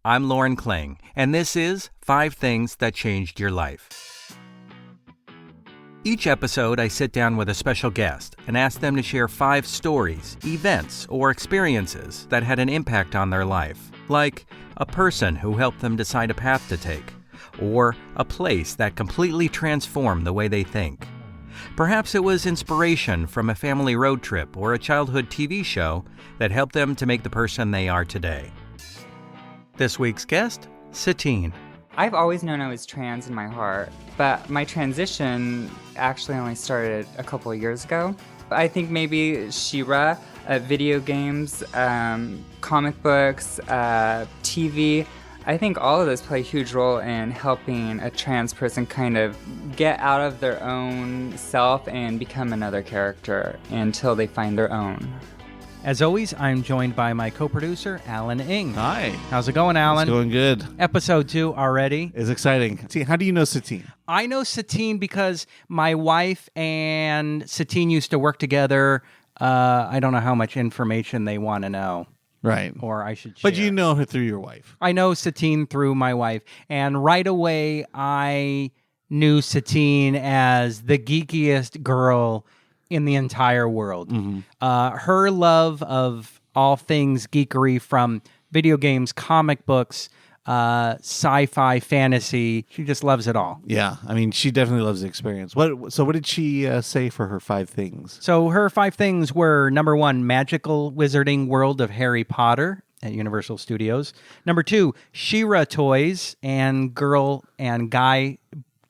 I'm Lauren Kling, and this is 5 Things That Changed Your Life. Each episode, I sit down with a special guest and ask them to share 5 stories, events, or experiences that had an impact on their life, like a person who helped them decide a path to take, or a place that completely transformed the way they think. Perhaps it was inspiration from a family road trip or a childhood TV show that helped them to make the person they are today. This week's guest, Cetine. I've always known I was trans in my heart, but my transition actually only started a couple of years ago. I think maybe She-Ra, video games, comic books, TV, I think all of those play a huge role in helping a trans person kind of get out of their own self and become another character until they find their own. As always, I'm joined by my co-producer, Alan Ng. Hi. How's it going, Alan? It's going good. Episode 2 already. It's exciting. How do you know Cetine? I know Cetine because my wife and Cetine used to work together. I don't know how much information they want to know. Right. Or I should share. But you know her through your wife. I know Cetine through my wife. And right away, I knew Cetine as the geekiest girl in the entire world. Mm-hmm. Her love of all things geekery, from video games, comic books, sci-fi, fantasy. She just loves it all. Yeah, I mean, she definitely loves the experience. What did she say for her 5 things? So her 5 things were, number 1, magical wizarding world of Harry Potter at Universal Studios. Number 2, She-Ra toys and girl and guy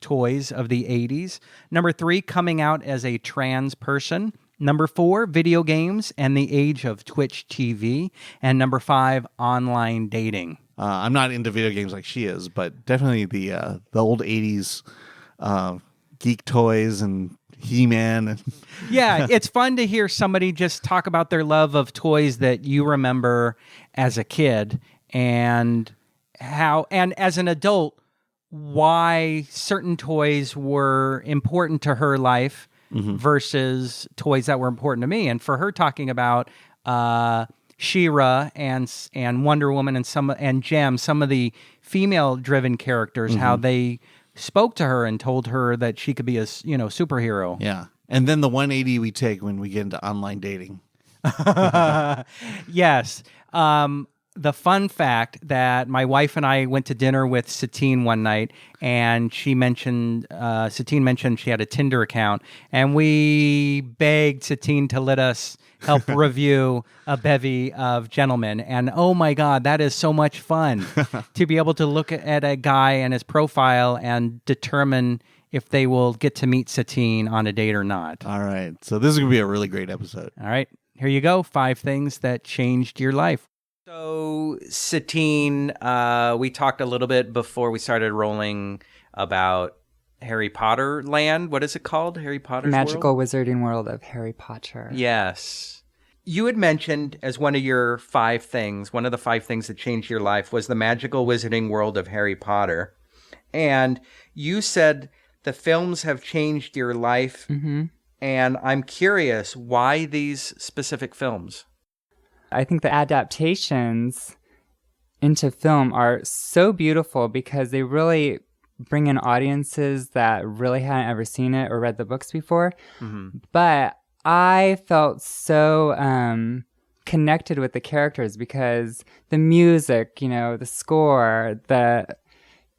toys of the 80s. Number 3, coming out as a trans person. Number 4, video games and the age of Twitchtv. And number 5, online dating. I'm not into video games like she is, but definitely the old 80s geek toys and He-Man. Yeah, it's fun to hear somebody just talk about their love of toys that you remember as a kid, and how, and as an adult, why certain toys were important to her life versus toys that were important to me. And for her, talking about She-Ra and Wonder Woman and Gem, some of the female-driven characters, how they spoke to her and told her that she could be a superhero. Yeah, and then the 180 we take when we get into online dating. Yes. The fun fact that my wife and I went to dinner with Cetine one night, and Cetine mentioned she had a Tinder account, and we begged Cetine to let us help review a bevy of gentlemen. And oh my God, that is so much fun to be able to look at a guy and his profile and determine if they will get to meet Cetine on a date or not. All right. So this is going to be a really great episode. All right. Here you go. 5 things that changed your life. So, Cetine, we talked a little bit before we started rolling about Harry Potter land. What is it called? Harry Potter's Magical Wizarding World of Harry Potter. Yes. You had mentioned as one of your 5 things, one of the 5 things that changed your life was the magical wizarding world of Harry Potter. And you said the films have changed your life. Mm-hmm. And I'm curious, why these specific films? I think the adaptations into film are so beautiful because they really bring in audiences that really hadn't ever seen it or read the books before. Mm-hmm. But I felt so connected with the characters because the music, the score,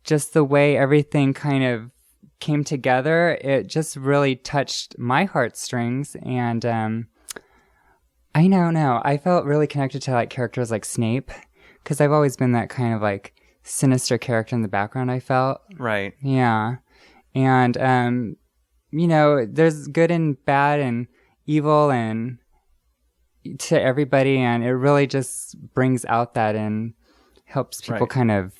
just the way everything kind of came together, it just really touched my heartstrings. And I don't know. I felt really connected to characters like Snape, because I've always been that kind of sinister character in the background, I felt. Right. Yeah. And, there's good and bad and evil and to everybody, and it really just brings out that and helps people kind of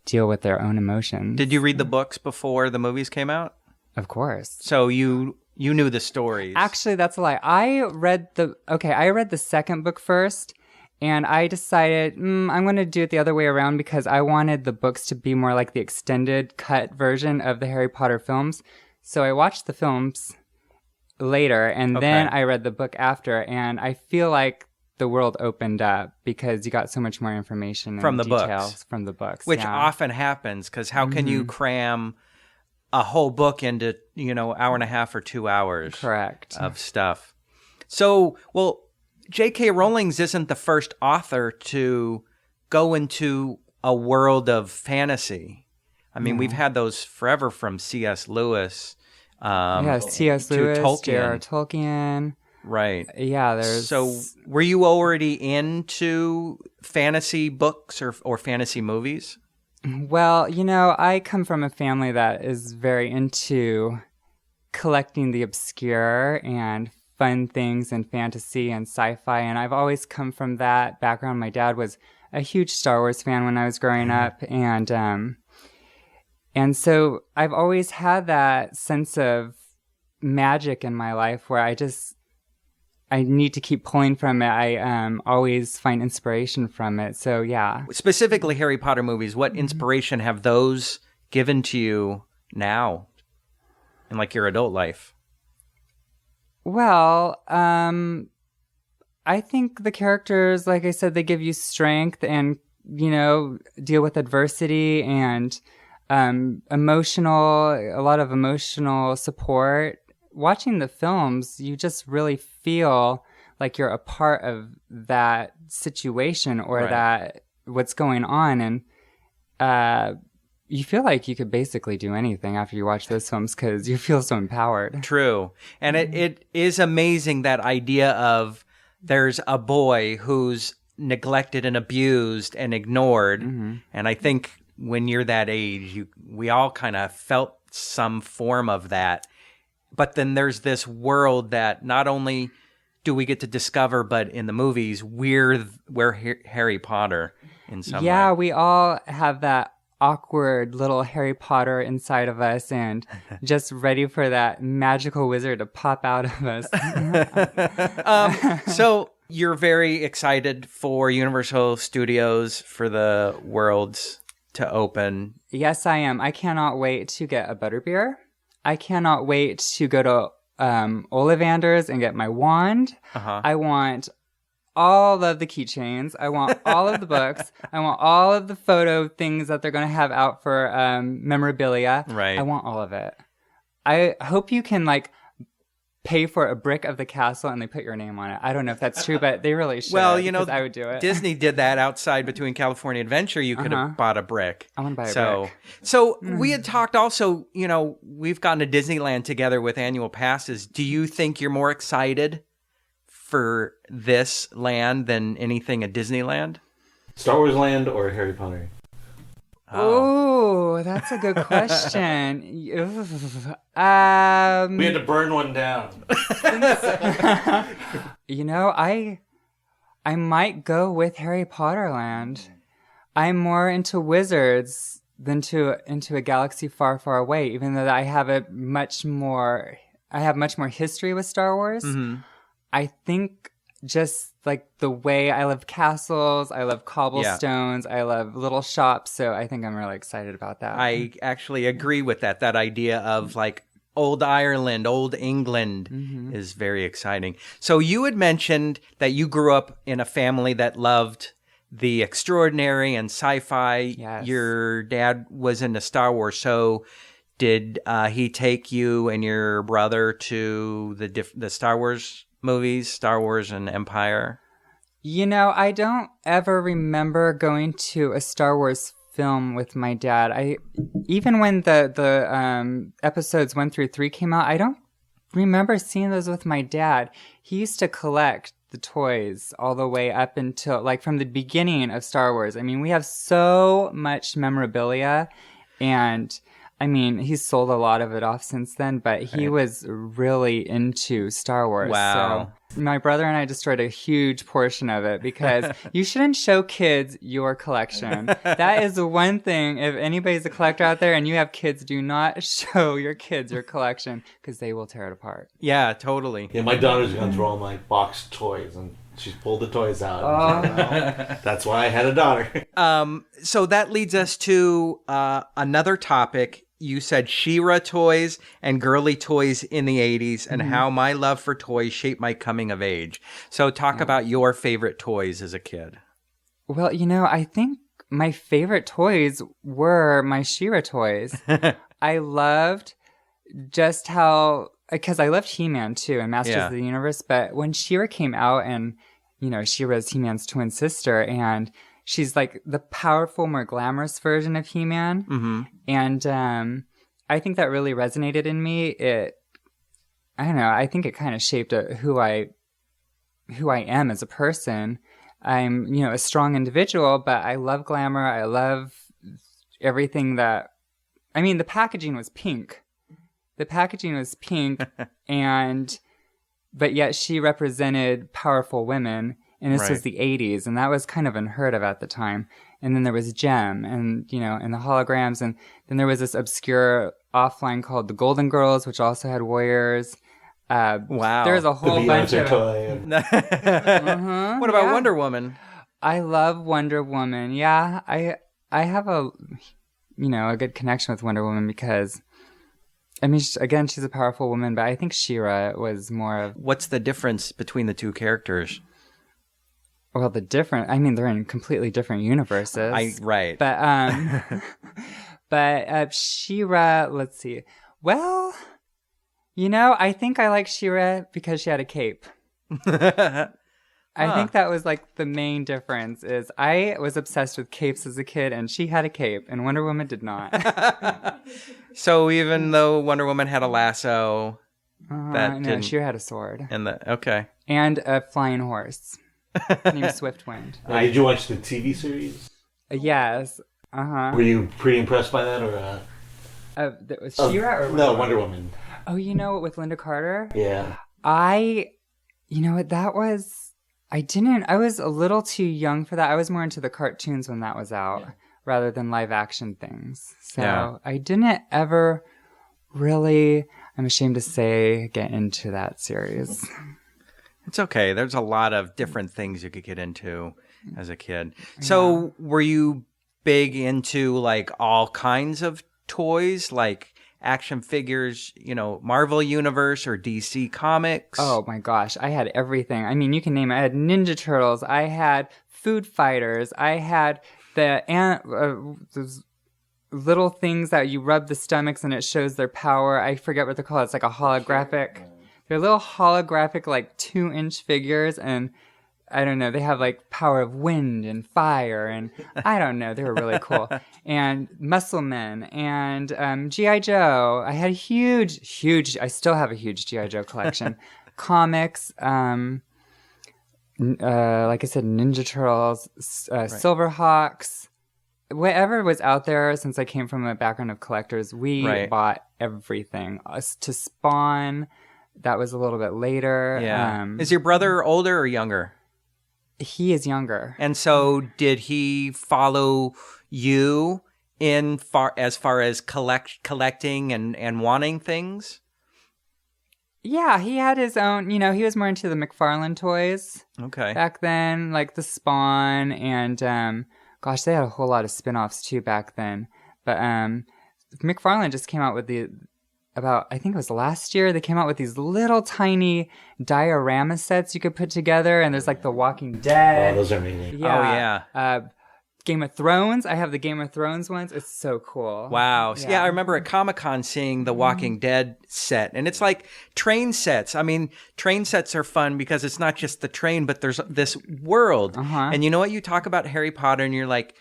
deal with their own emotions. Did you read the books before the movies came out? Of course. So you knew the stories. Actually, that's a lie. I read the second book first, and I decided I'm going to do it the other way around because I wanted the books to be more like the extended cut version of the Harry Potter films. So I watched the films later, and then I read the book after, and I feel like the world opened up because you got so much more information and from the details books. from the books. Which often happens, because how can you cram a whole book into, hour and a half or 2 hours Correct. of stuff? So, well, J.K. Rowling's isn't the first author to go into a world of fantasy. I mean, we've had those forever, from C.S. Lewis. C.S. Lewis, Tolkien. J.R. Tolkien. Right. Yeah, there's... So were you already into fantasy books or fantasy movies? Well, I come from a family that is very into collecting the obscure and fun things and fantasy and sci-fi, and I've always come from that background. My dad was a huge Star Wars fan when I was growing up, and so I've always had that sense of magic in my life where I need to keep pulling from it. I always find inspiration from it. So, yeah. Specifically Harry Potter movies, what inspiration have those given to you now in like your adult life? Well, I think the characters, like I said, they give you strength and, deal with adversity and a lot of emotional support. Watching the films, you just really feel like you're a part of that situation or that what's going on. And you feel like you could basically do anything after you watch those films because you feel so empowered. True. And it is amazing, that idea of there's a boy who's neglected and abused and ignored. And I think when you're that age, we all kind of felt some form of that. But then there's this world that not only do we get to discover, but in the movies, we're Harry Potter in some way. Yeah, we all have that awkward little Harry Potter inside of us and just ready for that magical wizard to pop out of us. So you're very excited for Universal Studios for the worlds to open. Yes, I am. I cannot wait to get a butterbeer. I cannot wait to go to Ollivander's and get my wand. I want all of the keychains. I want all of the books. I want all of the photo things that they're going to have out for memorabilia. Right. I want all of it. I hope you can pay for a brick of the castle and they put your name on it. I don't know if that's true, but they really should. Well, I would do it. Disney did that outside between California Adventure. You could have bought a brick. I want to buy a brick. So we had talked also, we've gone to Disneyland together with annual passes. Do you think you're more excited for this land than anything at Disneyland? Star Wars Land or Harry Potter? Oh, that's a good question. We had to burn one down. I might go with Harry Potter Land. I'm more into wizards than into a galaxy far, far away, even though I have much more history with Star Wars. I think just the way I love castles, I love cobblestones, I love little shops, so I think I'm really excited about that. I actually agree with that idea of old Ireland, old England is very exciting. So you had mentioned that you grew up in a family that loved the extraordinary and sci-fi. Yes. Your dad was into Star Wars, so did he take you and your brother to the Star Wars movies, Star Wars and Empire? I don't ever remember going to a Star Wars film with my dad. Even when the episodes 1 through 3 came out, I don't remember seeing those with my dad. He used to collect the toys all the way up until from the beginning of Star Wars. I mean, we have so much memorabilia, and he's sold a lot of it off since then, but he was really into Star Wars. Wow. So my brother and I destroyed a huge portion of it because you shouldn't show kids your collection. That is the one thing. If anybody's a collector out there and you have kids, do not show your kids your collection because they will tear it apart. Yeah, totally. Yeah, my daughter's going to throw all my boxed toys, and she's pulled the toys out. That's why I had a daughter. So that leads us to another topic you said She-Ra toys and girly toys in the 80s and how my love for toys shaped my coming of age. So talk about your favorite toys as a kid. Well, I think my favorite toys were my She-Ra toys. I loved just how, because I loved He-Man too and Masters of the Universe, but when She-Ra came out and, She-Ra's He-Man's twin sister, and she's like the powerful, more glamorous version of He-Man. Mm-hmm. And I think that really resonated in me. I don't know, I think it kind of shaped who I am as a person. I'm, a strong individual, but I love glamour. I love everything the packaging was pink. But yet she represented powerful women, and this was the 80s, and that was kind of unheard of at the time. And then there was Gem, and, and the holograms, and then there was this obscure offline called the Golden Girls, which also had warriors. Wow. There's a whole bunch of... What about Wonder Woman? I love Wonder Woman. Yeah, I have a good connection with Wonder Woman because, again, she's a powerful woman, but I think She-Ra was more of... What's the difference between the two characters? Well, they're in completely different universes. Right. But She-Ra, let's see. Well, I think I like She-Ra because she had a cape. I think that was like the main difference is I was obsessed with capes as a kid, and she had a cape, and Wonder Woman did not. So even though Wonder Woman had a lasso, didn't... She had a sword. And a flying horse named Swiftwind. Did you watch the TV series? Yes. Were you pretty impressed by that, or? Was She-Ra or no, Wonder Woman. Oh, with Linda Carter? Yeah. I was a little too young for that. I was more into the cartoons when that was out rather than live action things. So I didn't ever really, I'm ashamed to say, get into that series. It's okay. There's a lot of different things you could get into as a kid. So were you big into like all kinds of toys, like action figures, Marvel Universe or DC Comics? Oh my gosh, I had everything. You can name it. I had Ninja Turtles. I had Food Fighters. I had those little things that you rub the stomachs and it shows their power. I forget what they're called. It's like a holographic. They're little holographic, like 2-inch figures, and I don't know, they have like power of wind and fire, and I don't know, they were really cool. And Muscle Men and G.I. Joe. I had huge, I still have a huge G.I. Joe collection. Comics, like I said, Ninja Turtles, Silverhawks, whatever was out there. Since I came from a background of collectors, we bought everything. To Spawn, that was a little bit later. Yeah. Is your brother older or younger? He is younger. And so did he follow you as far as collecting and wanting things? Yeah, he had his own, he was more into the McFarlane toys. Okay. Back then, like the Spawn and, they had a whole lot of spin-offs too back then. But McFarlane just came out with I think it was last year, they came out with these little tiny diorama sets you could put together, and there's like The Walking Dead. Oh, those are amazing. Yeah. Oh, yeah. Game of Thrones. I have the Game of Thrones ones. It's so cool. Wow. Yeah, I remember at Comic-Con seeing the Walking Dead set, and it's like train sets. Train sets are fun because it's not just the train, but there's this world. And you know what? You talk about Harry Potter, and you're like,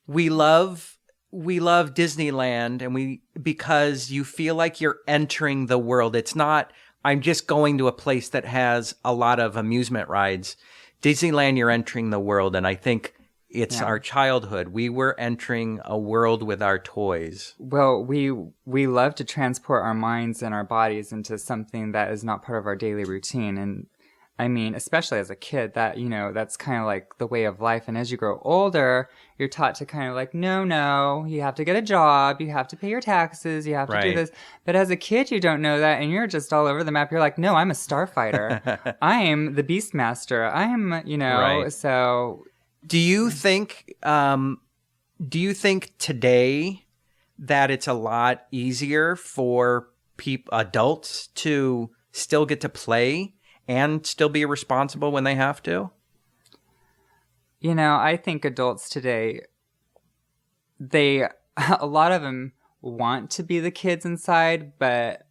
we love Disneyland, and because you feel like you're entering the world. It's not, I'm just going to a place that has a lot of amusement rides. Disneyland, you're entering the world, and I think it's our childhood. We were entering a world with our toys. Well, we love to transport our minds and our bodies into something that is not part of our daily routine, and especially as a kid, that, that's kind of like the way of life. And as you grow older, you're taught to kind of like, no, you have to get a job, you have to pay your taxes, you have to do this. But as a kid, you don't know that, and you're just all over the map. You're like, no, I'm a starfighter. I am the Beastmaster. I am, so... Do you think today that it's a lot easier for adults to still get to play and still be responsible when they have to? You know, I think adults today, a lot of them want to be the kids inside, but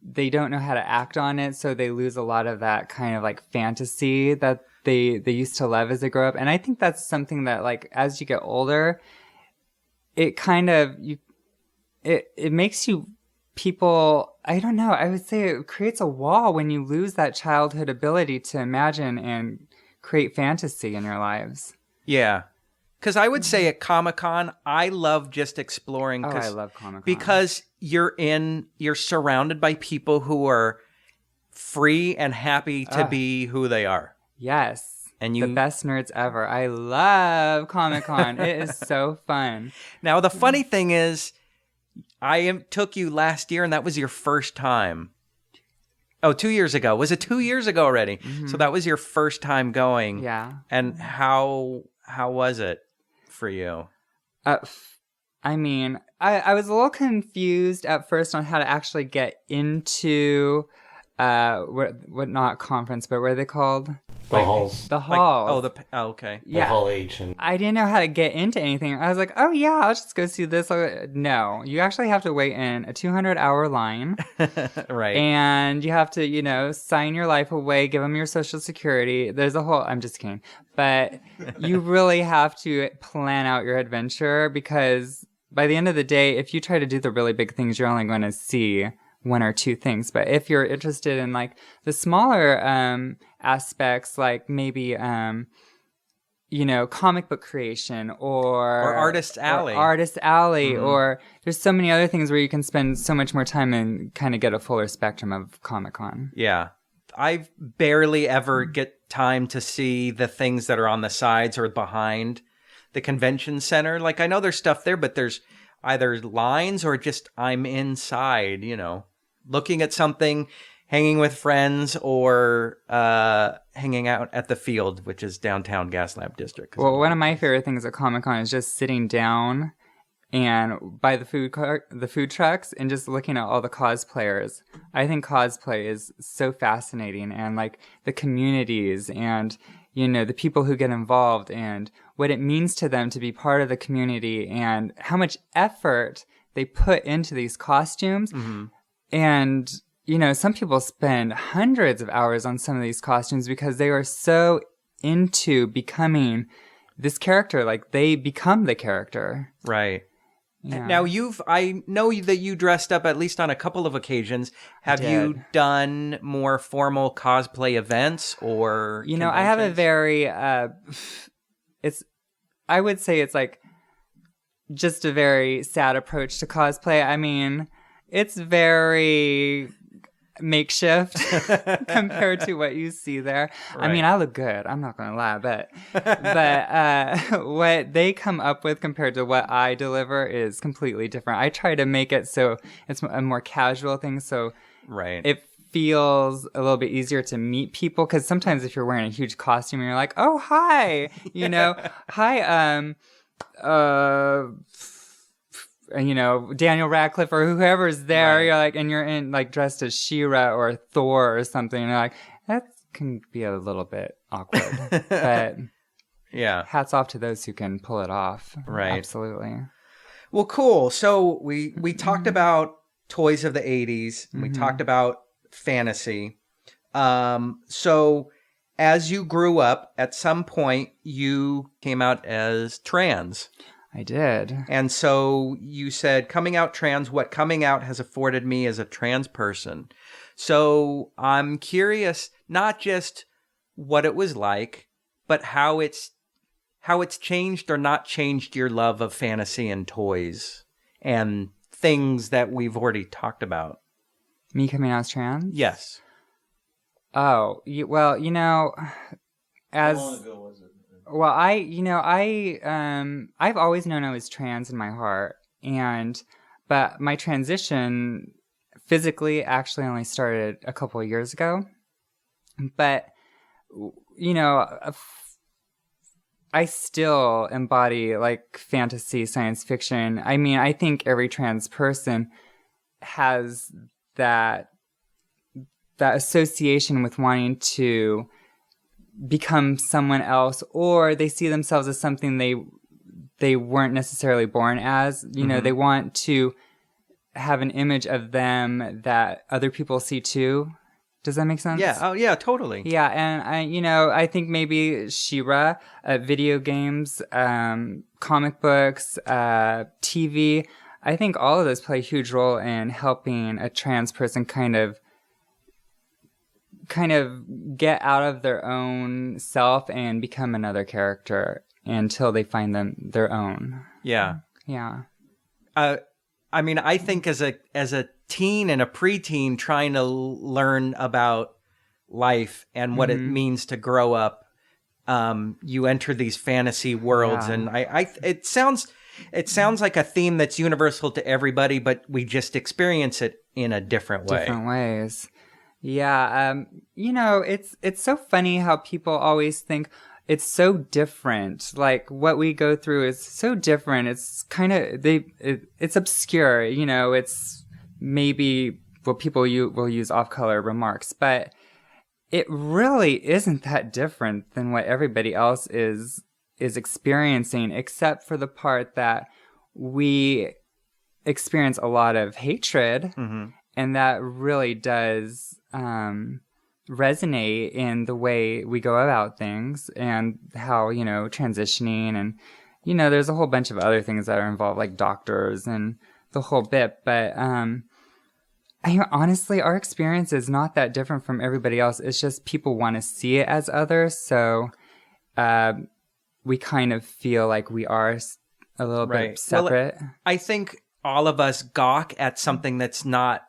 they don't know how to act on it, so they lose a lot of that kind of like fantasy that they used to love as they grow up. And I think that's something that, like, as you get older, it kind of it makes you people, I don't know, I would say it creates a wall when you lose that childhood ability to imagine and create fantasy in your lives. Yeah. Because I would say at Comic-Con, I love just exploring. Oh, I love Comic-Con. Because you're surrounded by people who are free and happy to be who they are. Yes. And the best nerds ever. I love Comic-Con. It is so fun. Now, the funny thing is, I took you last year, and that was your first time. Oh, 2 years ago. Was it 2 years ago already? Mm-hmm. So that was your first time going. Yeah. And how was it for you? I mean, I was a little confused at first on how to actually get into what not conference, but what are they called? The halls. The halls. Okay. Yeah. The Hall H. And I didn't know how to get into anything. I was like, oh yeah, I'll just go see this. No, you actually have to wait in a 200-hour line. Right. And you have to, sign your life away, give them your social security. There's a whole, I'm just kidding. But you really have to plan out your adventure, because by the end of the day, if you try to do the really big things, you're only going to see one or two things. But if you're interested in like the smaller aspects, like maybe comic book creation or Artist Alley, mm-hmm. or there's so many other things where you can spend so much more time and kind of get a fuller spectrum of Comic-Con. Yeah. I barely ever get time to see the things that are on the sides or behind the convention center. Like, I know there's stuff there, but there's either lines or just I'm inside, looking at something, hanging with friends, or hanging out at the field, which is downtown Gas Lab District. Well, one of my favorite things at Comic-Con is just sitting down and by the food trucks and just looking at all the cosplayers. I think cosplay is so fascinating, and like the communities and the people who get involved and what it means to them to be part of the community and how much effort they put into these costumes. Mm-hmm. And, some people spend hundreds of hours on some of these costumes because they are so into becoming this character. Like, they become the character. Right. Yeah. Now, I know that you dressed up at least on a couple of occasions. Have you done more formal cosplay events or I have a very, I would say it's like just a very sad approach to cosplay. I mean, it's very makeshift compared to what you see there. Right. I mean, I look good. I'm not going to lie, but what they come up with compared to what I deliver is completely different. I try to make it so it's a more casual thing, so it feels a little bit easier to meet people, because sometimes if you're wearing a huge costume and you're like, oh, hi, hi, Daniel Radcliffe or whoever's there, right. You're like, and you're in like dressed as She-Ra or Thor or something, and you're like, that can be a little bit awkward. But yeah, hats off to those who can pull it off. Right. Absolutely. Well, cool. So we talked about toys of the 80s. And we talked about fantasy. So as you grew up, at some point you came out as trans. I did. And so you said, coming out trans, what coming out has afforded me as a trans person. So I'm curious, not just what it was like, but how it's changed or not changed your love of fantasy and toys and things that we've already talked about. Me coming out as trans? Yes. Oh, well, as... How long ago was it? Well, I've always known I was trans in my heart, but my transition physically actually only started a couple of years ago. But, I still embody like fantasy, science fiction. I mean, I think every trans person has that association with wanting to become someone else, or they see themselves as something they weren't necessarily born as. You know, they want to have an image of them that other people see too. Does that make sense? Yeah. Oh, yeah, totally. Yeah, and I think maybe She-Ra, video games, comic books, TV. I think all of those play a huge role in helping a trans person kind of get out of their own self and become another character until they find their own. Yeah. Yeah. I mean, I think as a teen and a preteen trying to learn about life and what it means to grow up, you enter these fantasy worlds, and it sounds like a theme that's universal to everybody, but we just experience it in a different way. Different ways. Yeah. It's so funny how people always think it's so different. Like what we go through is so different. It's kind of, it's obscure, it's maybe what people will use off-color remarks, but it really isn't that different than what everybody else is experiencing, except for the part that we experience a lot of hatred, and that really does resonate in the way we go about things and how, transitioning, and, there's a whole bunch of other things that are involved, like doctors and the whole bit. But honestly, our experience is not that different from everybody else. It's just people want to see it as others. So we kind of feel like we are a little bit separate. Well, I think all of us gawk at something that's not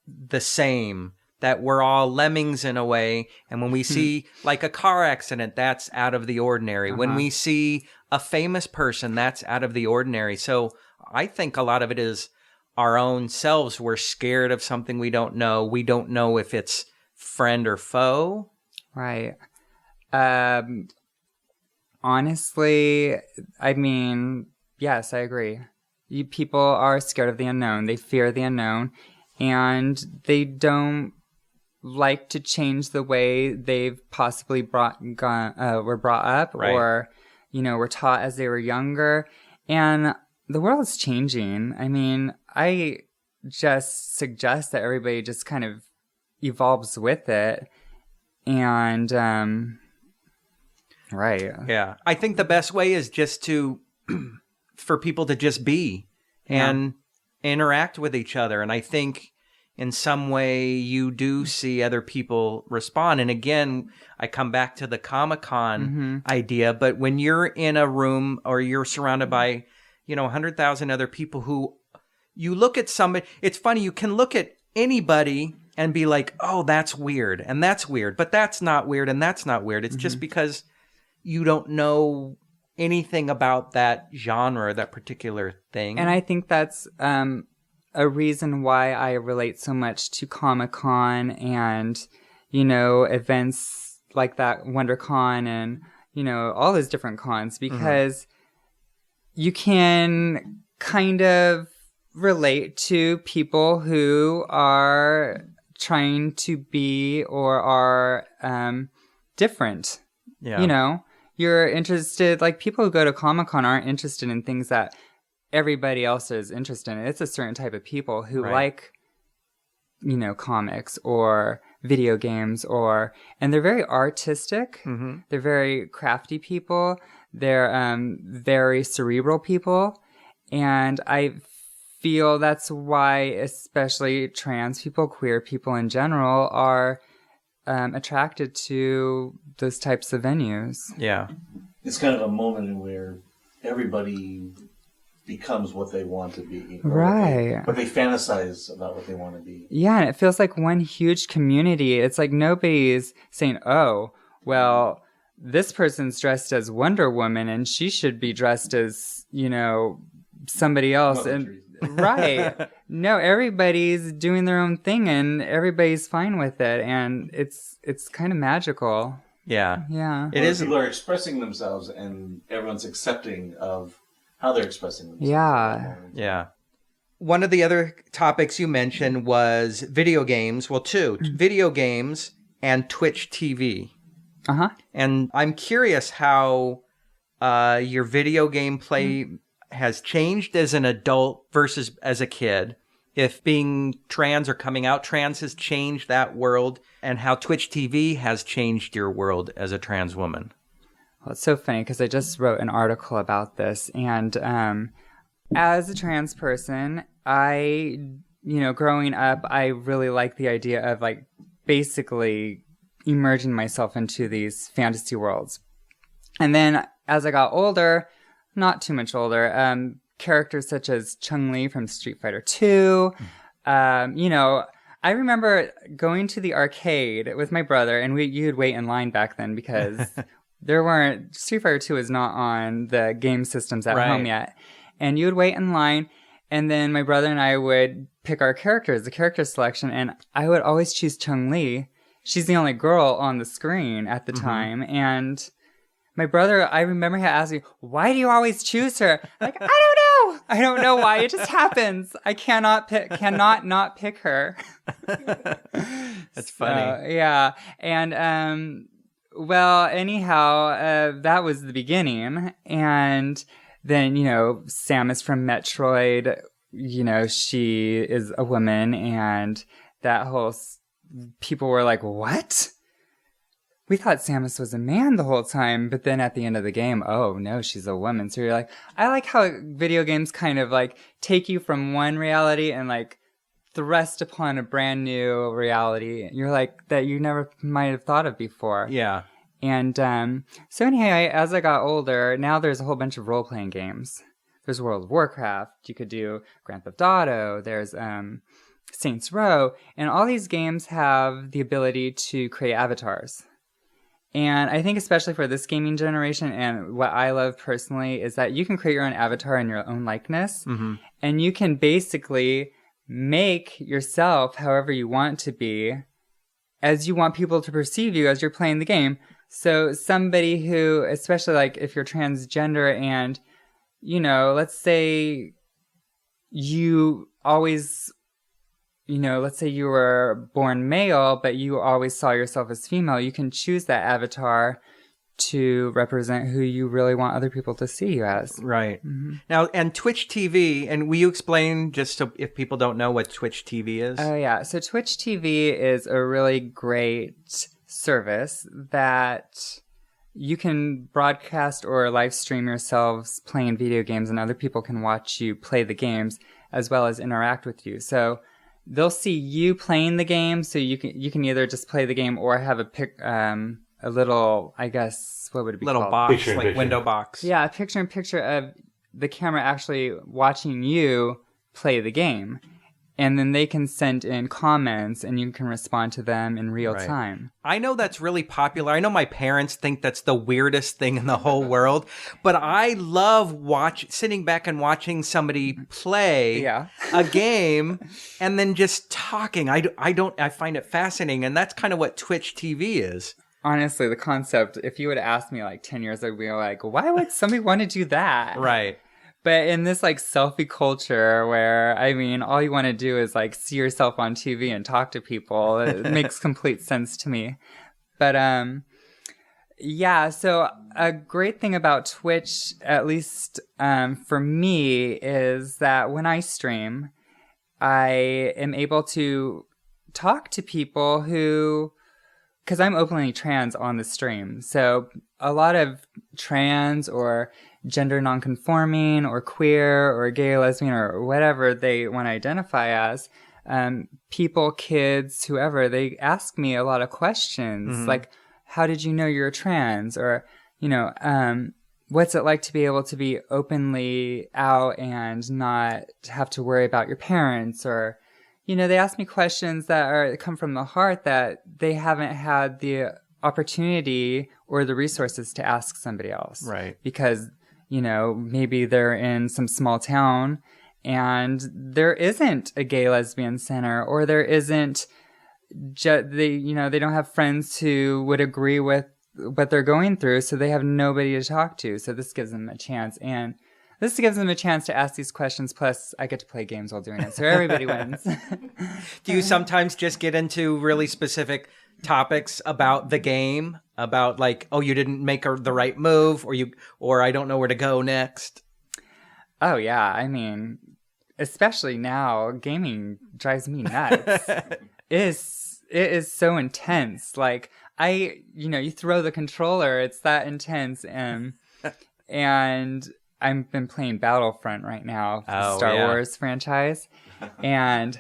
the same, that we're all lemmings in a way. And when we see like a car accident, that's out of the ordinary. When we see a famous person, that's out of the ordinary. So I think a lot of it is our own selves. We're scared of something we don't know. We don't know if it's friend or foe. Right. Honestly, I mean, yes, I agree. People are scared of the unknown. They fear the unknown, and they don't like to change the way they've possibly were brought up, or, were taught as they were younger. And the world is changing. I mean, I just suggest that everybody just kind of evolves with it. And, right. Yeah. I think the best way is just for people to just be and interact with each other. And I think in some way you do see other people respond. And again, I come back to the Comic-Con idea, but when you're in a room or you're surrounded by, 100,000 other people who you look at somebody, it's funny, you can look at anybody and be like, oh, that's weird. And that's weird, but that's not weird. And that's not weird. It's just because you don't know anything about that genre, that particular thing. And I think that's, a reason why I relate so much to Comic-Con and, events like that, WonderCon, and, all those different cons, because you can kind of relate to people who are trying to be or are different. Yeah. You're interested, like people who go to Comic-Con aren't interested in things that everybody else is interested in. It's a certain type of people who like, comics or video games, and they're very artistic. They're very crafty people. They're very cerebral people. And I feel that's why especially trans people, queer people in general, are attracted to those types of venues. Yeah. It's kind of a moment where everybody becomes what they want to be. Right. But they fantasize about what they want to be. Yeah, and it feels like one huge community. It's like nobody's saying, oh, well, this person's dressed as Wonder Woman and she should be dressed as, somebody else. And right. No, everybody's doing their own thing and everybody's fine with it. And it's kind of magical. Yeah. Yeah. It Where is. people are expressing themselves, and everyone's accepting of how they're expressing themselves. Yeah. Yeah. One of the other topics you mentioned was video games. Well, two, video games and Twitch TV. Uh-huh. And I'm curious how your video game play has changed as an adult versus as a kid. If being trans or coming out trans has changed that world, and how Twitch TV has changed your world as a trans woman. Well, it's so funny because I just wrote an article about this. And as a trans person, growing up, I really liked the idea of like basically immersing myself into these fantasy worlds. And then as I got older, not too much older, characters such as Chun-Li from Street Fighter 2, I remember going to the arcade with my brother, and you'd wait in line back then because Street Fighter 2 is not on the game systems at home yet. And you would wait in line, and then my brother and I would pick our characters, the character selection, and I would always choose Chun-Li. She's the only girl on the screen at the time, and my brother, I remember him asking, "Why do you always choose her?" Like, I don't know. I don't know why. It just happens. I cannot not pick her. That's funny. Yeah. And, well, anyhow, that was the beginning. And then, Samus from Metroid, she is a woman, and that whole, people were like, what? We thought Samus was a man the whole time, but then at the end of the game, oh no, she's a woman. So you're like, I like how video games kind of like take you from one reality and like thrust upon a brand new reality. You're like, that you never might have thought of before. Yeah. And so anyhow, as I got older, now there's a whole bunch of role-playing games. There's World of Warcraft. You could do Grand Theft Auto. There's Saints Row. And all these games have the ability to create avatars. And I think especially for this gaming generation, and what I love personally, is that you can create your own avatar in your own likeness. Mm-hmm. And you can basically make yourself however you want to be, as you want people to perceive you as you're playing the game. So somebody who, especially like if you're transgender and, let's say you always... let's say you were born male, but you always saw yourself as female, you can choose that avatar to represent who you really want other people to see you as. Right. Mm-hmm. Now, and Twitch TV, and will you explain just so if people don't know what Twitch TV is? Oh, yeah. So Twitch TV is a really great service that you can broadcast or live stream yourselves playing video games, and other people can watch you play the games as well as interact with you. So they'll see you playing the game, so you can either just play the game or have a little, I guess, what would it be little called? box, Picture in like picture. window box. Yeah, a picture of the camera actually watching you play the game. And then they can send in comments, and you can respond to them in real time. I know that's really popular. I know my parents think that's the weirdest thing in the whole world, but I love sitting back and watching somebody play a game and then just talking. I find it fascinating, and that's kind of what Twitch TV is. Honestly, the concept, if you would have asked me like 10 years ago, I'd be like, why would somebody want to do that? Right. But in this like selfie culture where, all you want to do is like see yourself on TV and talk to people, it makes complete sense to me. But yeah, so a great thing about Twitch, at least for me, is that when I stream, I am able to talk to people who, because I'm openly trans on the stream. So a lot of trans or gender nonconforming or queer or gay, lesbian, or whatever they want to identify as, people, kids, whoever, they ask me a lot of questions like, how did you know you're trans? Or, what's it like to be able to be openly out and not have to worry about your parents? Or, they ask me questions that come from the heart that they haven't had the opportunity or the resources to ask somebody else. Right. Because maybe they're in some small town and there isn't a gay lesbian center, or there isn't they don't have friends who would agree with what they're going through, so they have nobody to talk to. So this gives them a chance, and this gives them a chance to ask these questions. Plus, I get to play games while doing it, so everybody wins. Do you sometimes just get into really specific topics about the game? About like, oh, you didn't make the right move, or I don't know where to go next? Oh, yeah. I mean, especially now, gaming drives me nuts. It is so intense. Like, you throw the controller, it's that intense. And I've been playing Battlefront right now, the Star Wars franchise. And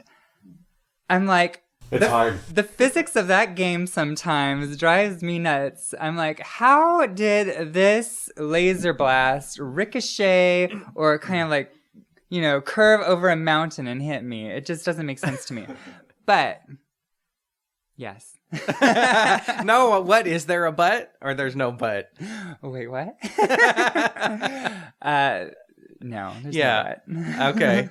I'm like, it's hard. The physics of that game sometimes drives me nuts. I'm like, how did this laser blast ricochet or kind of like, curve over a mountain and hit me? It just doesn't make sense to me. But, yes. No, what? Is there a but? Or there's no but? Wait, what? No, there's no but. Okay.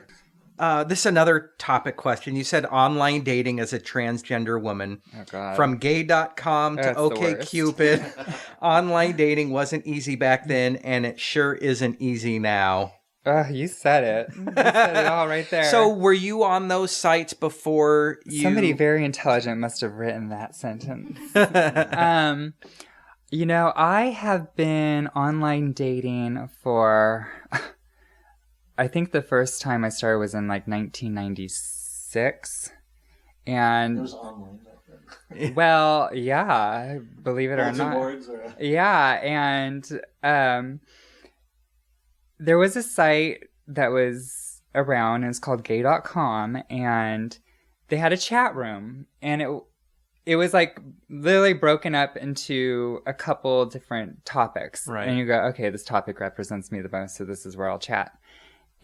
This is another topic question. You said online dating as a transgender woman. Oh, God. From gay.com to OkCupid. Online dating wasn't easy back then, and it sure isn't easy now. You said it. You said it all right there. So were you on those sites before you... Somebody very intelligent must have written that sentence. I have been online dating for... I think the first time I started was in like 1996. And... It was online back then. Well, yeah, believe it or not. Boards or... Yeah, and there was a site that was around, and it's called gay.com, and they had a chat room, and it was like literally broken up into a couple different topics. Right. And you go, okay, this topic represents me the most, so this is where I'll chat.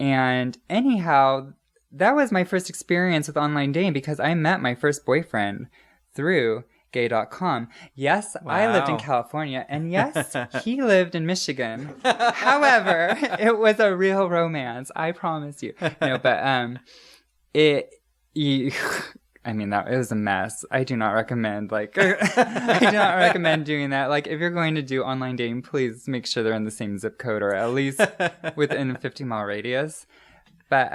And anyhow, that was my first experience with online dating because I met my first boyfriend through gay.com. Yes, wow. I lived in California, and yes, he lived in Michigan. However, it was a real romance, I promise you. It was a mess. I do not recommend, I do not recommend doing that. Like, if you're going to do online dating, please make sure they're in the same zip code or at least within a 50-mile radius. But,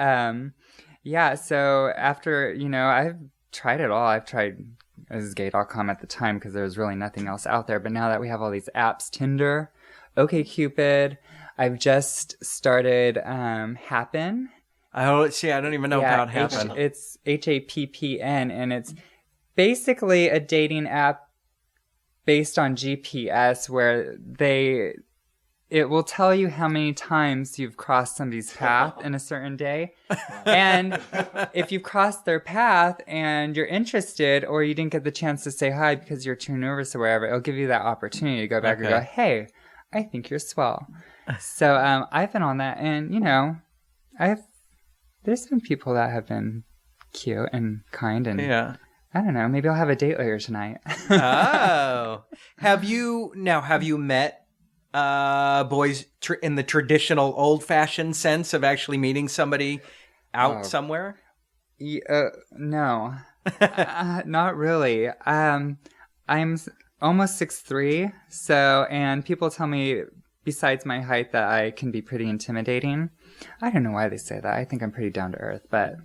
so after, I've tried it all. I've tried, this is gay.com at the time because there was really nothing else out there. But now that we have all these apps, Tinder, OkCupid, I've just started Happen. Oh, see, I don't even know about Happen. It's HAPPN, and it's basically a dating app based on GPS where it will tell you how many times you've crossed somebody's path in a certain day. And if you've crossed their path and you're interested or you didn't get the chance to say hi because you're too nervous or whatever, it'll give you that opportunity to go back and go, hey, I think you're swell. So I've been on that, and, there's been people that have been cute and kind, and I don't know, maybe I'll have a date later tonight. Oh. Have you met boys in the traditional old-fashioned sense of actually meeting somebody out somewhere? No. Not really. I'm almost 6'3", and people tell me, besides my height, that I can be pretty intimidating. I don't know why they say that. I think I'm pretty down to earth, but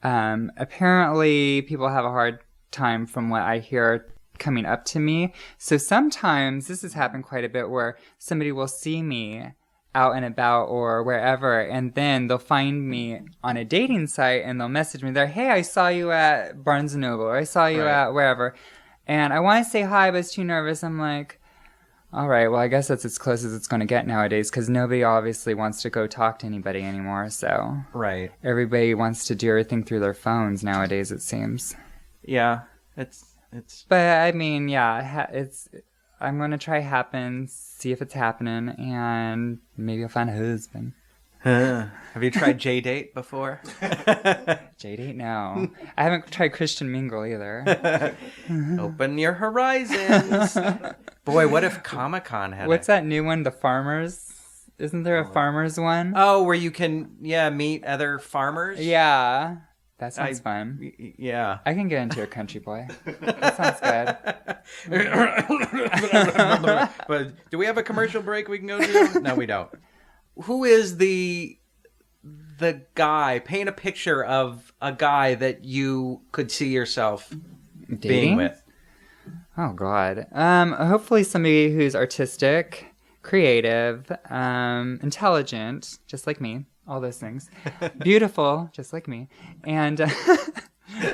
apparently people have a hard time from what I hear coming up to me. So sometimes, this has happened quite a bit, where somebody will see me out and about or wherever, and then they'll find me on a dating site and they'll message me there, hey, I saw you at Barnes & Noble, or I saw you at wherever, and I want to say hi, but it's too nervous. I'm like, all right, well, I guess that's as close as it's going to get nowadays, because nobody obviously wants to go talk to anybody anymore, so... Right. Everybody wants to do everything through their phones nowadays, it seems. Yeah, it's... But, I mean, yeah, I'm going to try Happen, see if it's happening, and maybe I'll find a husband. Have you tried J-Date before? J-Date? No. I haven't tried Christian Mingle either. Open your horizons. Boy, what if Comic-Con had What's that new one? The Farmers? Isn't there a Farmers one? Oh, where you can, meet other farmers? Yeah. That sounds fun. Yeah. I can get into a country boy. That sounds good. But do we have a commercial break we can go to? No, we don't. Who is the guy? Paint a picture of a guy that you could see yourself being Dating? with. Oh God. Hopefully somebody who's artistic, creative, intelligent, just like me. All those things. Beautiful, just like me. And no,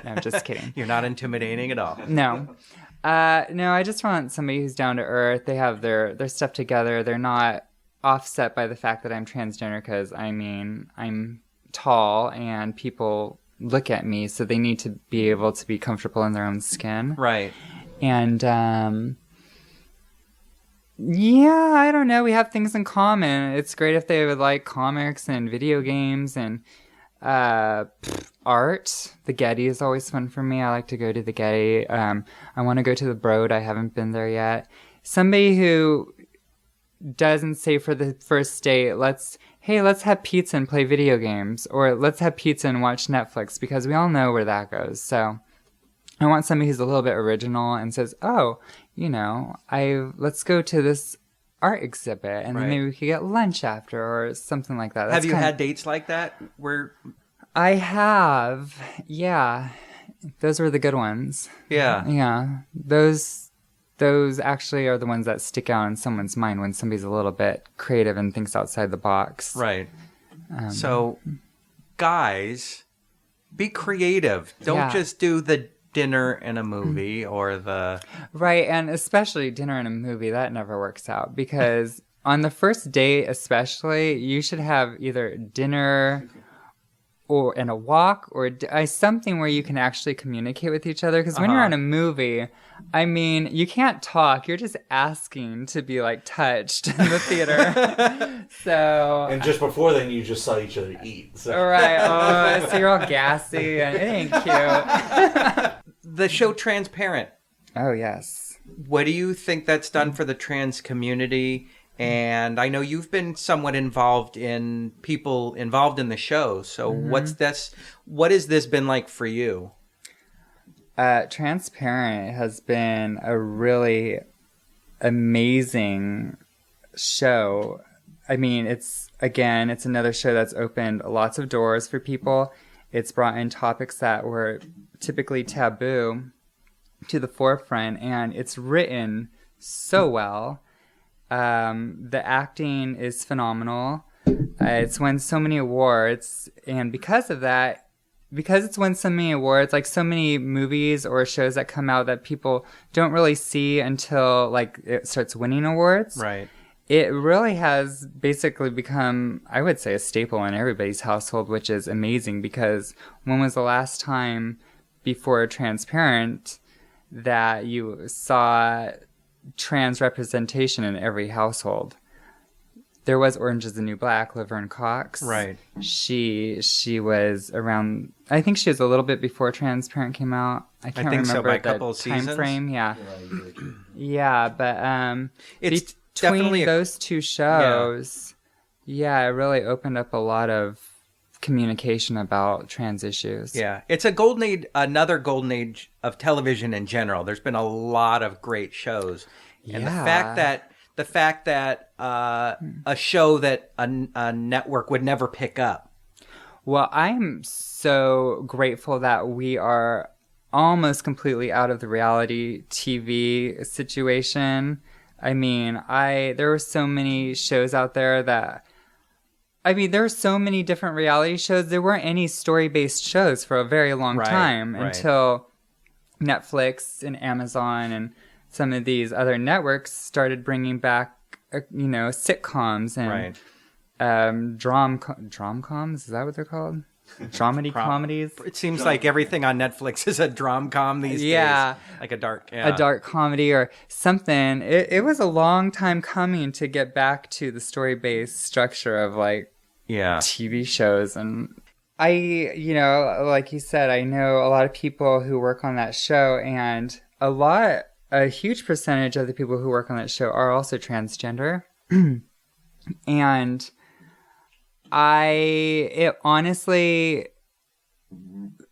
I'm just kidding. You're not intimidating at all. No. No, I just want somebody who's down to earth. They have their stuff together. They're not offset by the fact that I'm transgender because, I mean, I'm tall and people look at me, so they need to be able to be comfortable in their own skin. Right. And, yeah, I don't know. We have things in common. It's great if they would like comics and video games and art. The Getty is always fun for me. I like to go to the Getty. I want to go to the Broad. I haven't been there yet. Somebody who doesn't say for the first date, let's have pizza and play video games, or let's have pizza and watch Netflix, because we all know where that goes. So I want somebody who's a little bit original and says, oh, let's go to this art exhibit and then maybe we could get lunch after or something like that. Have you had dates like that where... I have. Yeah. Those were the good ones. Yeah. Yeah. Those actually are the ones that stick out in someone's mind when somebody's a little bit creative and thinks outside the box. Right. So, guys, be creative. Don't just do the dinner and a movie or the... Right, and especially dinner and a movie, that never works out because on the first date especially, you should have either dinner and a walk or something where you can actually communicate with each other, because when you're in a movie, I mean, you can't talk. You're just asking to be like touched in the theater. So And just before then, you just saw each other eat. So. right. So you're all gassy and it ain't cute. The show Transparent. Oh, yes. What do you think that's done for the trans community? And I know you've been somewhat involved in people involved in the show. So what has this been like for you? Transparent has been a really amazing show. I mean, it's another show that's opened lots of doors for people. It's brought in topics that were typically taboo to the forefront, and it's written so well. The acting is phenomenal. It's won so many awards, and because of that, because it's won so many awards, like so many movies or shows that come out that people don't really see until like it starts winning awards. Right. It really has basically become, I would say, a staple in everybody's household, which is amazing, because when was the last time before Transparent that you saw trans representation in every household? There was Orange is the New Black, Laverne Cox. Right. She was around, I think she was a little bit before Transparent came out. I can't remember so, by a the couple of time seasons. frame. Yeah. Yeah, but It's between definitely those two shows, it really opened up a lot of communication about trans issues. Yeah, it's a golden age, another golden age of television in general. There's been a lot of great shows, and the fact that a show that a network would never pick up. Well, I'm so grateful that we are almost completely out of the reality TV situation. I mean, there were so many shows out there that, I mean, there were so many different reality shows. There weren't any story-based shows for a very long time until Netflix and Amazon and some of these other networks started bringing back, sitcoms and drom-coms. Is that what they're called? Dramedy comedies. It seems like everything on Netflix is a drom-com these days. Like a dark comedy or something. It was a long time coming to get back to the story-based structure of TV shows. And I, like you said, I know a lot of people who work on that show, and a huge percentage of the people who work on that show are also transgender. And honestly,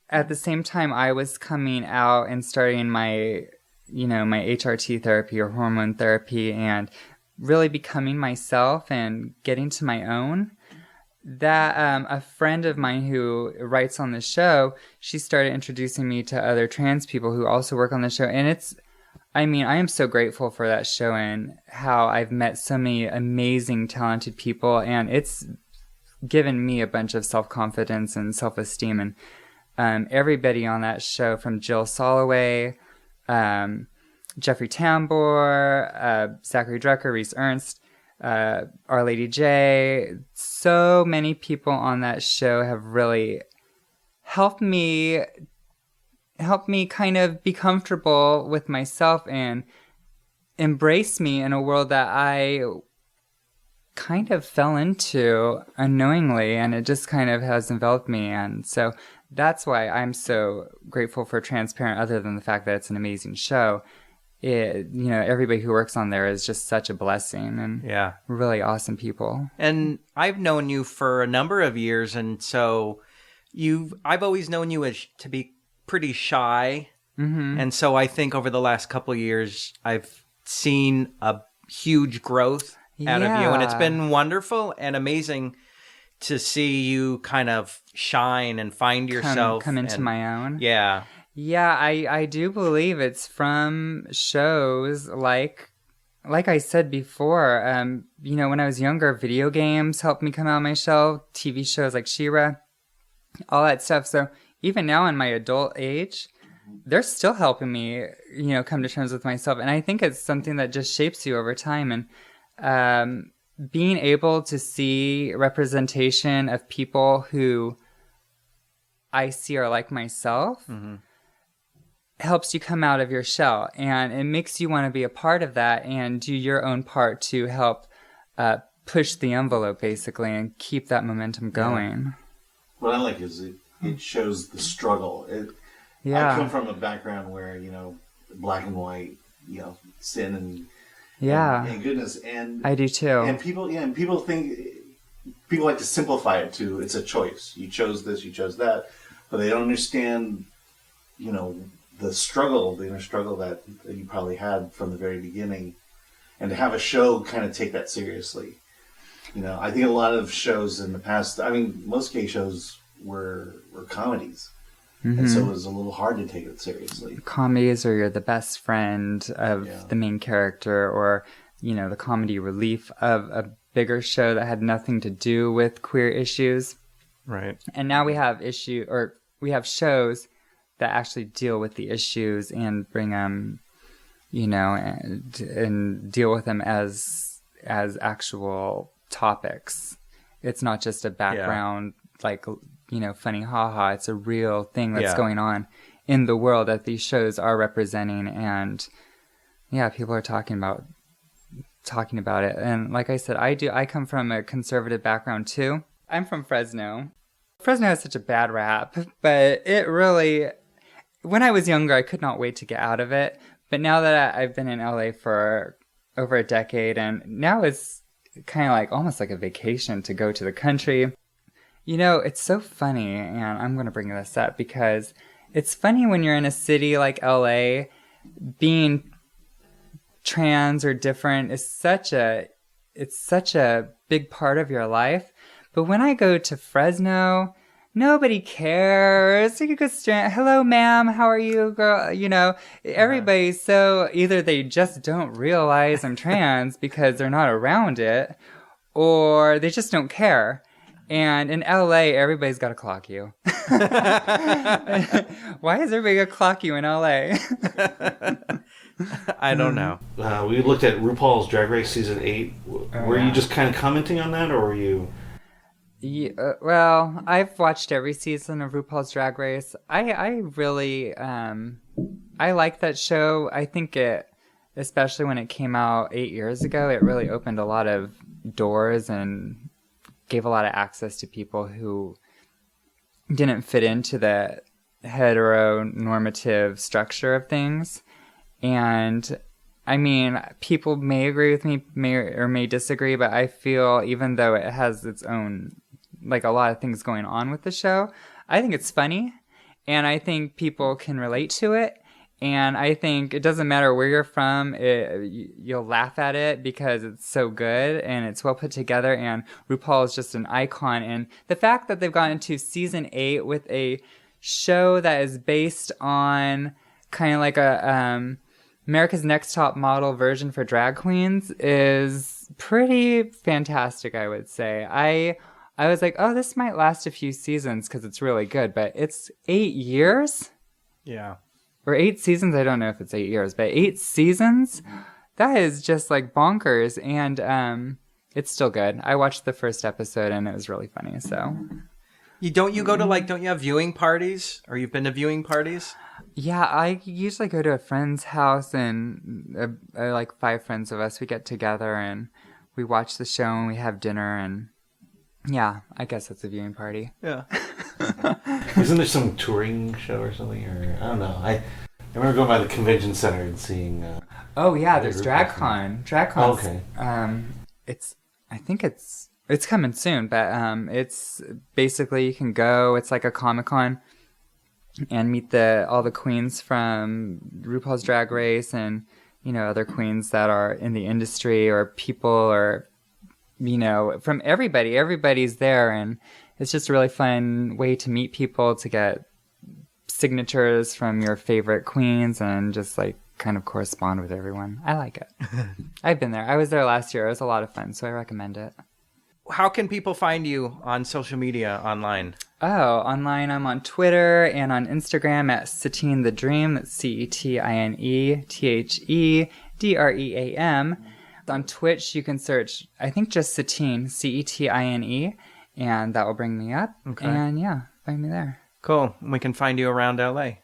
at the same time I was coming out and starting my, my HRT therapy or hormone therapy and really becoming myself and getting to my own, that a friend of mine who writes on the show, she started introducing me to other trans people who also work on the show. And I am so grateful for that show and how I've met so many amazing, talented people. And it's given me a bunch of self-confidence and self-esteem. And everybody on that show, from Jill Soloway, Jeffrey Tambor, Zachary Drucker, Reese Ernst, Our Lady J, so many people on that show have really helped me kind of be comfortable with myself and embrace me in a world that I kind of fell into unknowingly, and it just kind of has enveloped me. And so that's why I'm so grateful for Transparent, other than the fact that it's an amazing show. Everybody who works on there is just such a blessing and really awesome people. And I've known you for a number of years, and so I've always known you to be pretty shy. Mm-hmm. And so I think over the last couple of years, I've seen a huge growth out of you, and it's been wonderful and amazing to see you kind of shine and find yourself. Come into my own. Yeah. Yeah, I do believe it's from shows like I said before, when I was younger, video games helped me come out of my shell, TV shows like She-Ra, all that stuff. So even now in my adult age, they're still helping me, come to terms with myself. And I think it's something that just shapes you over time. And being able to see representation of people who I see are like myself, mm-hmm. helps you come out of your shell, and it makes you want to be a part of that and do your own part to help push the envelope, basically, and keep that momentum going. What I like is it shows the struggle. I come from a background where, black and white, sin and goodness, and I do too. And people like to simplify it to it's a choice. You chose this, you chose that, but they don't understand, the inner struggle that you probably had from the very beginning, and to have a show kind of take that seriously. I think a lot of shows in the past, most gay shows were comedies. Mm-hmm. And so it was a little hard to take it seriously. Comedies, or you're the best friend of the main character, or, the comedy relief of a bigger show that had nothing to do with queer issues. Right. And now we have shows that actually deal with the issues and bring them, and deal with them as actual topics. It's not just a background, funny haha. It's a real thing that's going on in the world that these shows are representing, and people are talking about it. And like I said, I come from a conservative background too. I'm from Fresno. Fresno has such a bad rap, but it really, when I was younger, I could not wait to get out of it. But now that I've been in LA for over a decade, and now it's kind of almost like a vacation to go to the country. It's so funny, and I'm going to bring this up because it's funny when you're in a city like LA, being trans or different is such a big part of your life. But when I go to Fresno, nobody cares. You could go straight, hello, ma'am, how are you, girl? Everybody's so, either they just don't realize I'm trans because they're not around it, or they just don't care. And in LA, everybody's got to clock you. Why is everybody going to clock you in LA? I don't know. We looked at RuPaul's Drag Race Season 8. Were you just kind of commenting on that, or were you... well, I've watched every season of RuPaul's Drag Race. I really... I like that show. I think it, especially when it came out 8 years ago, it really opened a lot of doors and gave a lot of access to people who didn't fit into the heteronormative structure of things. And people may agree with me, may disagree, but I feel even though it has its own, a lot of things going on with the show, I think it's funny. And I think people can relate to it. And I think it doesn't matter where you're from, you'll laugh at it because it's so good and it's well put together. And RuPaul is just an icon. And the fact that they've gotten into season 8 with a show that is based on kind of like a America's Next Top Model version for drag queens is pretty fantastic, I would say. I was like, oh, this might last a few seasons because it's really good. But it's 8 years? Yeah. Or 8 seasons, I don't know if it's 8 years, but 8 seasons? That is just like bonkers. And it's still good. I watched the first episode and it was really funny, so. Don't you have viewing parties? Or you've been to viewing parties? Yeah, I usually go to a friend's house and like 5 friends of us, we get together and we watch the show and we have dinner and yeah, I guess that's a viewing party. Yeah. Isn't there some touring show or something? Or I don't know. I remember going by the convention center and seeing. Oh yeah, there's DragCon. DragCon. Okay. I think it's coming soon, but it's basically you can go. It's like a Comic-Con and meet all the queens from RuPaul's Drag Race and other queens that are in the industry or people or from everybody. Everybody's there and. It's just a really fun way to meet people, to get signatures from your favorite queens and just like kind of correspond with everyone. I like it. I've been there. I was there last year. It was a lot of fun, so I recommend it. How can people find you on social media online? Oh, online I'm on Twitter and on Instagram at Cetine the Dream. That's CETINETHEDREAM. On Twitch, you can search, I think just Cetine, CETINE. And that will bring me up. Okay. And yeah, find me there. Cool. We can find you around LA.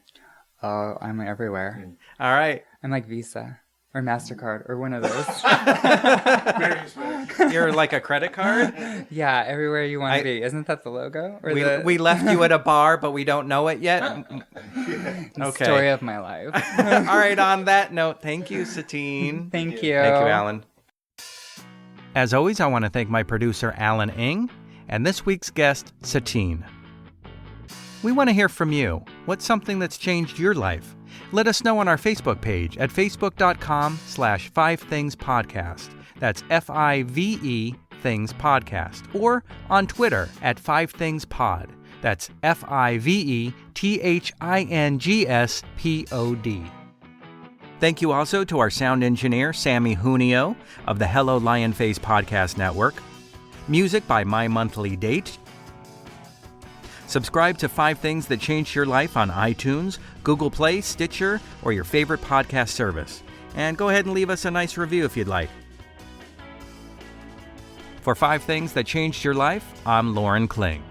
Oh, I'm everywhere. All right. I'm like Visa or MasterCard or one of those. You're like a credit card? Yeah, everywhere you want to be. Isn't that the logo? Or we left you at a bar, but we don't know it yet. Okay. Story of my life. All right, on that note, thank you, Cetine. Thank you. Thank you, Alan. As always, I want to thank my producer, Alan Ng. And this week's guest, Cetine. We want to hear from you. What's something that's changed your life? Let us know on our Facebook page at facebook.com/5thingspodcast. That's FIVE Things Podcast. Or on Twitter at 5thingspod. That's FIVETHINGSPOD. Thank you also to our sound engineer, Sammy Junio of the Hello Lion Face Podcast Network. Music by My Monthly Date. Subscribe to 5 Things That Changed Your Life on iTunes, Google Play, Stitcher, or your favorite podcast service. And go ahead and leave us a nice review if you'd like. For 5 Things That Changed Your Life, I'm Lauren Kling.